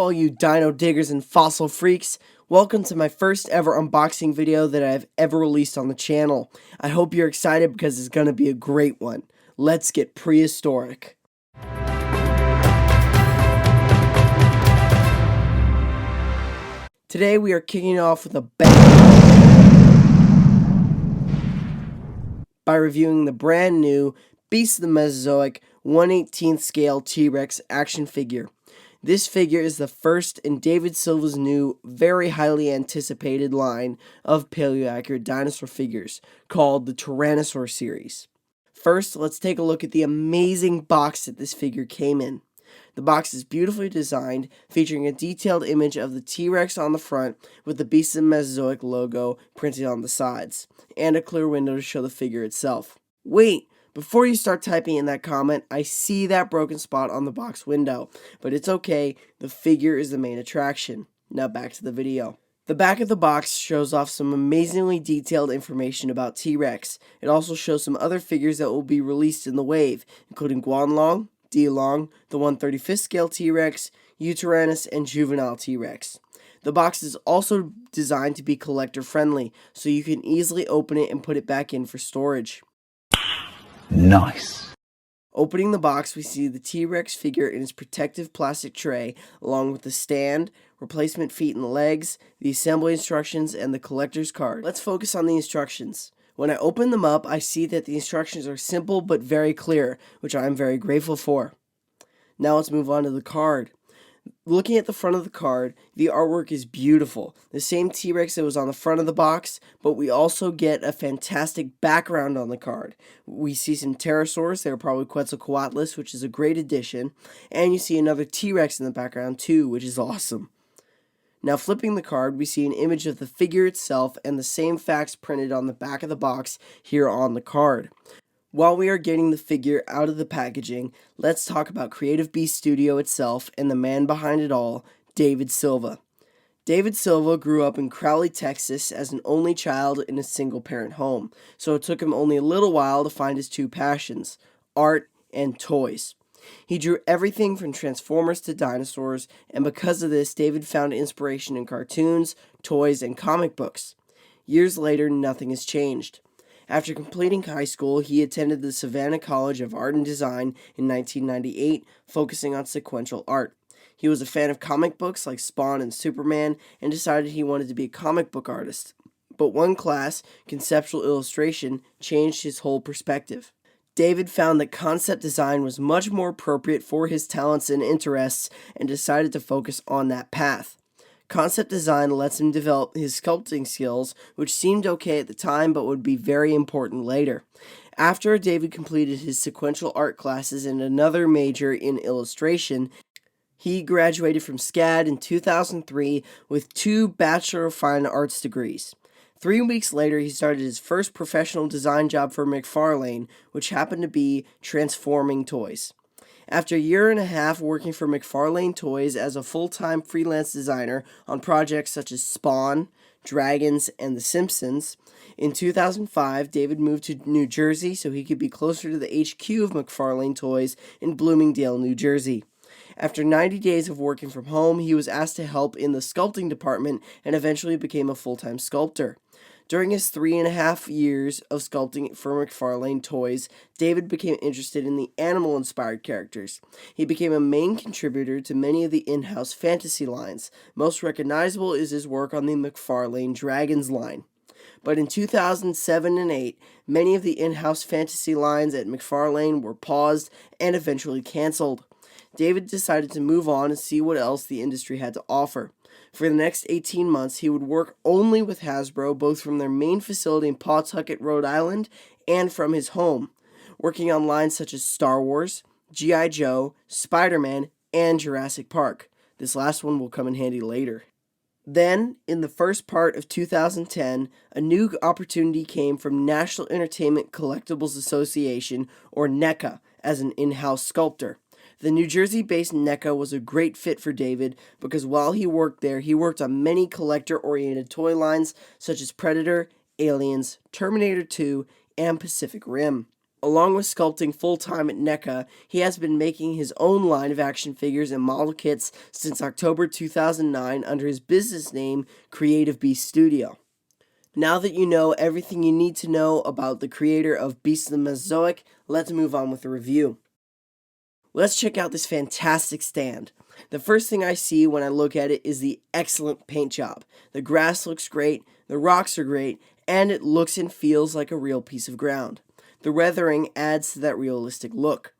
all you dino diggers and fossil freaks. Welcome to my first ever unboxing video that I've ever released on the channel. I hope you're excited because it's going to be a great one. Let's get prehistoric. Today we are kicking off with a bang by reviewing the brand new Beast of the Mesozoic 1/18th scale T.rex action figure. This figure is the first in David Silva's new, very highly anticipated line of paleo-accurate dinosaur figures, called the Tyrannosaur series. First, let's take a look at the amazing box that this figure came in. The box is beautifully designed, featuring a detailed image of the T-rex on the front with the Beast of the Mesozoic logo printed on the sides, and a clear window to show the figure itself. Wait! Before you start typing in that comment, I see that broken spot on the box window, but it's okay, the figure is the main attraction. Now back to the video. The back of the box shows off some amazingly detailed information about T-rex. It also shows some other figures that will be released in the wave, including Guanlong, D-Long, the 1/35th scale T-rex, Utyrannus, and juvenile T-rex. The box is also designed to be collector friendly, so you can easily open it and put it back in for storage. Nice. Opening the box, we see the T-rex figure in its protective plastic tray, along with the stand, replacement feet and legs, the assembly instructions, and the collector's card. Let's focus on the instructions. When I open them up, I see that the instructions are simple but very clear, which I am very grateful for. Now let's move on to the card. Looking at the front of the card, the artwork is beautiful. The same T-rex that was on the front of the box, but we also get a fantastic background on the card. We see some pterosaurs, they're probably Quetzalcoatlus, which is a great addition, and you see another T-rex in the background too, which is awesome. Now flipping the card, we see an image of the figure itself and the same facts printed on the back of the box here on the card. While we are getting the figure out of the packaging, let's talk about Creative Beast Studio itself and the man behind it all, David Silva. David Silva grew up in Crowley, Texas as an only child in a single-parent home, so it took him only a little while to find his two passions, art and toys. He drew everything from Transformers to dinosaurs, and because of this, David found inspiration in cartoons, toys, and comic books. Years later, nothing has changed. After completing high school, he attended the Savannah College of Art and Design in 1998, focusing on sequential art. He was a fan of comic books like Spawn and Superman, and decided he wanted to be a comic book artist. But one class, conceptual illustration, changed his whole perspective. David found that concept design was much more appropriate for his talents and interests, and decided to focus on that path. Concept design lets him develop his sculpting skills, which seemed okay at the time but would be very important later. After David completed his sequential art classes and another major in illustration, he graduated from SCAD in 2003 with 2 Bachelor of Fine Arts degrees. 3 weeks later, he started his first professional design job for McFarlane, which happened to be transforming toys. After a year and a half working for McFarlane Toys as a full-time freelance designer on projects such as Spawn, Dragons, and The Simpsons, in 2005, David moved to New Jersey so he could be closer to the HQ of McFarlane Toys in Bloomingdale, New Jersey. After 90 days of working from home, he was asked to help in the sculpting department and eventually became a full-time sculptor. During his 3.5 years of sculpting for McFarlane Toys, David became interested in the animal-inspired characters. He became a main contributor to many of the in-house fantasy lines. Most recognizable is his work on the McFarlane Dragons line. But in 2007 and 2008, many of the in-house fantasy lines at McFarlane were paused and eventually canceled. David decided to move on and see what else the industry had to offer. For the next 18 months, he would work only with Hasbro, both from their main facility in Pawtucket, Rhode Island, and from his home, working on lines such as Star Wars, G.I. Joe, Spider-Man, and Jurassic Park. This last one will come in handy later. Then, in the first part of 2010, a new opportunity came from National Entertainment Collectibles Association, or NECA, as an in-house sculptor. The New Jersey-based NECA was a great fit for David because while he worked there, he worked on many collector-oriented toy lines such as Predator, Aliens, Terminator 2, and Pacific Rim. Along with sculpting full-time at NECA, he has been making his own line of action figures and model kits since October 2009 under his business name, Creative Beast Studio. Now that you know everything you need to know about the creator of Beasts of the Mesozoic, let's move on with the review. Let's check out this fantastic stand. The first thing I see when I look at it is the excellent paint job. The grass looks great, the rocks are great, and it looks and feels like a real piece of ground. The weathering adds to that realistic look.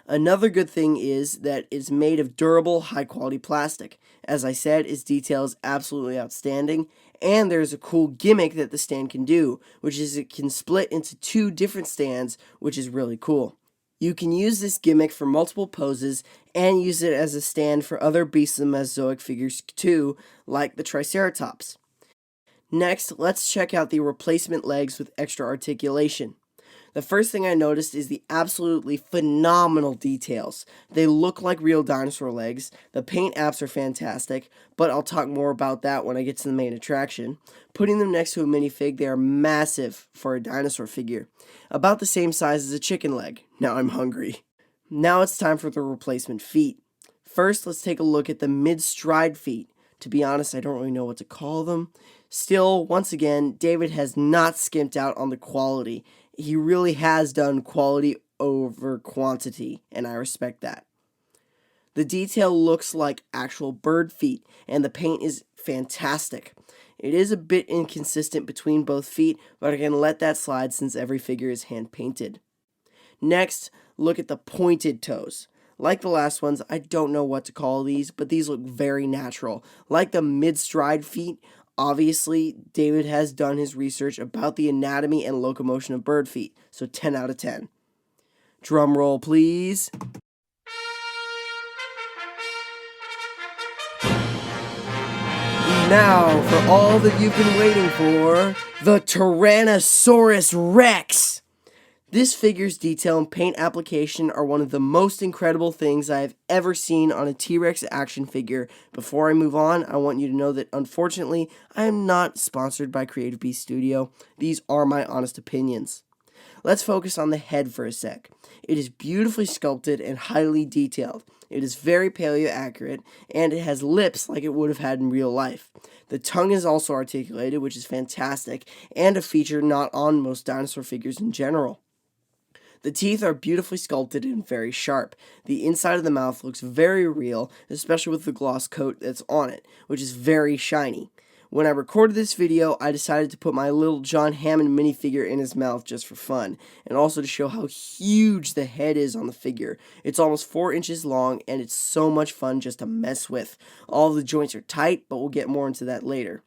Another good thing is that it's made of durable, high-quality plastic. As I said, its detail is absolutely outstanding, and there's a cool gimmick that the stand can do, which is it can split into two different stands, which is really cool. You can use this gimmick for multiple poses and use it as a stand for other Beasts of the Mesozoic figures too, like the Triceratops. Next, let's check out the replacement legs with extra articulation. The first thing I noticed is the absolutely phenomenal details. They look like real dinosaur legs. The paint apps are fantastic, but I'll talk more about that when I get to the main attraction. Putting them next to a minifig, they are massive for a dinosaur figure. About the same size as a chicken leg. Now I'm hungry. Now it's time for the replacement feet. First, let's take a look at the mid-stride feet. To be honest, I don't really know what to call them. Still, once again, David has not skimped out on the quality. He really has done quality over quantity, and I respect that. The detail looks like actual bird feet, and the paint is fantastic. It is a bit inconsistent between both feet, but I can let that slide since every figure is hand-painted. Next, look at the pointed toes. Like the last ones, I don't know what to call these, but these look very natural. Like the mid-stride feet, obviously, David has done his research about the anatomy and locomotion of bird feet, so 10 out of 10. Drum roll, please. Now, for all that you've been waiting for, the Tyrannosaurus Rex! This figure's detail and paint application are one of the most incredible things I have ever seen on a T-Rex action figure. Before I move on, I want you to know that unfortunately, I am not sponsored by Creative Beast Studio. These are my honest opinions. Let's focus on the head for a sec. It is beautifully sculpted and highly detailed. It is very paleo accurate, and it has lips like it would have had in real life. The tongue is also articulated, which is fantastic, and a feature not on most dinosaur figures in general. The teeth are beautifully sculpted and very sharp. The inside of the mouth looks very real, especially with the gloss coat that's on it, which is very shiny. When I recorded this video, I decided to put my little John Hammond minifigure in his mouth just for fun, and also to show how huge the head is on the figure. It's almost 4 inches long, and it's so much fun just to mess with. All the joints are tight, but we'll get more into that later.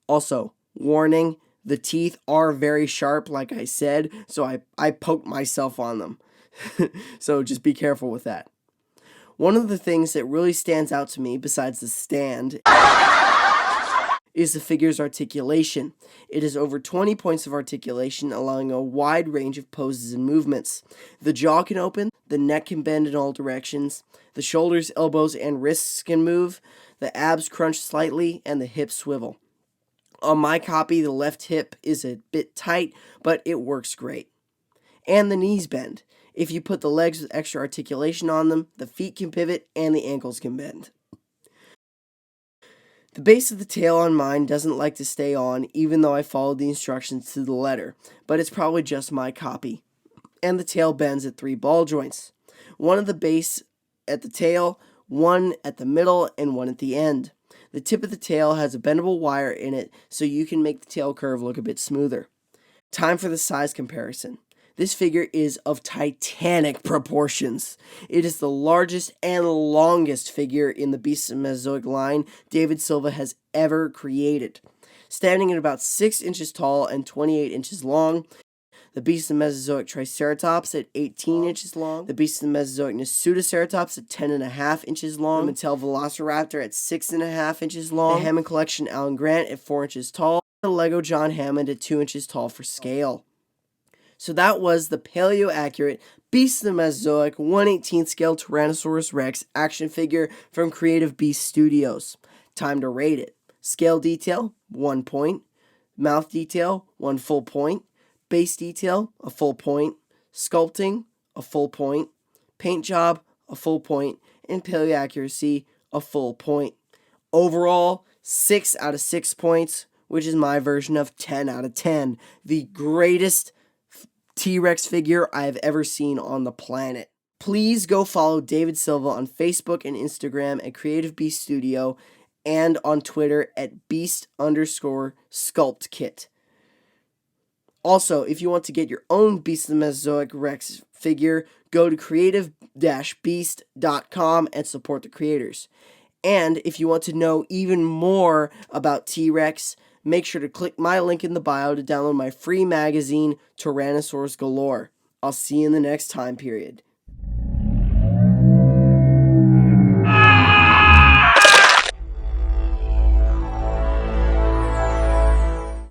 Also, warning, the teeth are very sharp, like I said, so I poked myself on them. So just be careful with that. One of the things that really stands out to me, besides the stand, is the figure's articulation. It has over 20 points of articulation, allowing a wide range of poses and movements. The jaw can open, the neck can bend in all directions, the shoulders, elbows, and wrists can move, the abs crunch slightly, and the hips swivel. On my copy, the left hip is a bit tight, but it works great. And the knees bend. If you put the legs with extra articulation on them, the feet can pivot and the ankles can bend. The base of the tail on mine doesn't like to stay on, even though I followed the instructions to the letter, but it's probably just my copy. And the tail bends at 3 ball joints. One at the base at the tail, one at the middle, and one at the end. The tip of the tail has a bendable wire in it, so you can make the tail curve look a bit smoother. Time for the size comparison. This figure is of titanic proportions. It is the largest and longest figure in the Beasts of Mesozoic line David Silva has ever created. Standing at about 6 inches tall and 28 inches long, the Beast of the Mesozoic Triceratops at 18 inches long, the Beast of the Mesozoic Pseudoceratops at 10.5 inches long, the Mattel Velociraptor at 6.5 inches long, the Hammond Collection Alan Grant at 4 inches tall, the Lego John Hammond at 2 inches tall for scale. So that was the paleo-accurate Beast of the Mesozoic 1/18 scale Tyrannosaurus Rex action figure from Creative Beast Studios. Time to rate it. Scale detail, 1 point. Mouth detail, 1 full point. Base detail, a full point. sculpting, a full point, paint job, a full point, and paleo accuracy, a full point. Overall, 6 out of 6 points, which is my version of 10 out of 10. The greatest T-Rex figure I have ever seen on the planet. Please go follow David Silva on Facebook and Instagram at Creative Beast Studio and on Twitter at beast_sculpt_kit. Also, if you want to get your own Beast of the Mesozoic Rex figure, go to creative-beast.com and support the creators. And if you want to know even more about T-Rex, make sure to click my link in the bio to download my free magazine, Tyrannosaurs Galore. I'll see you in the next time period.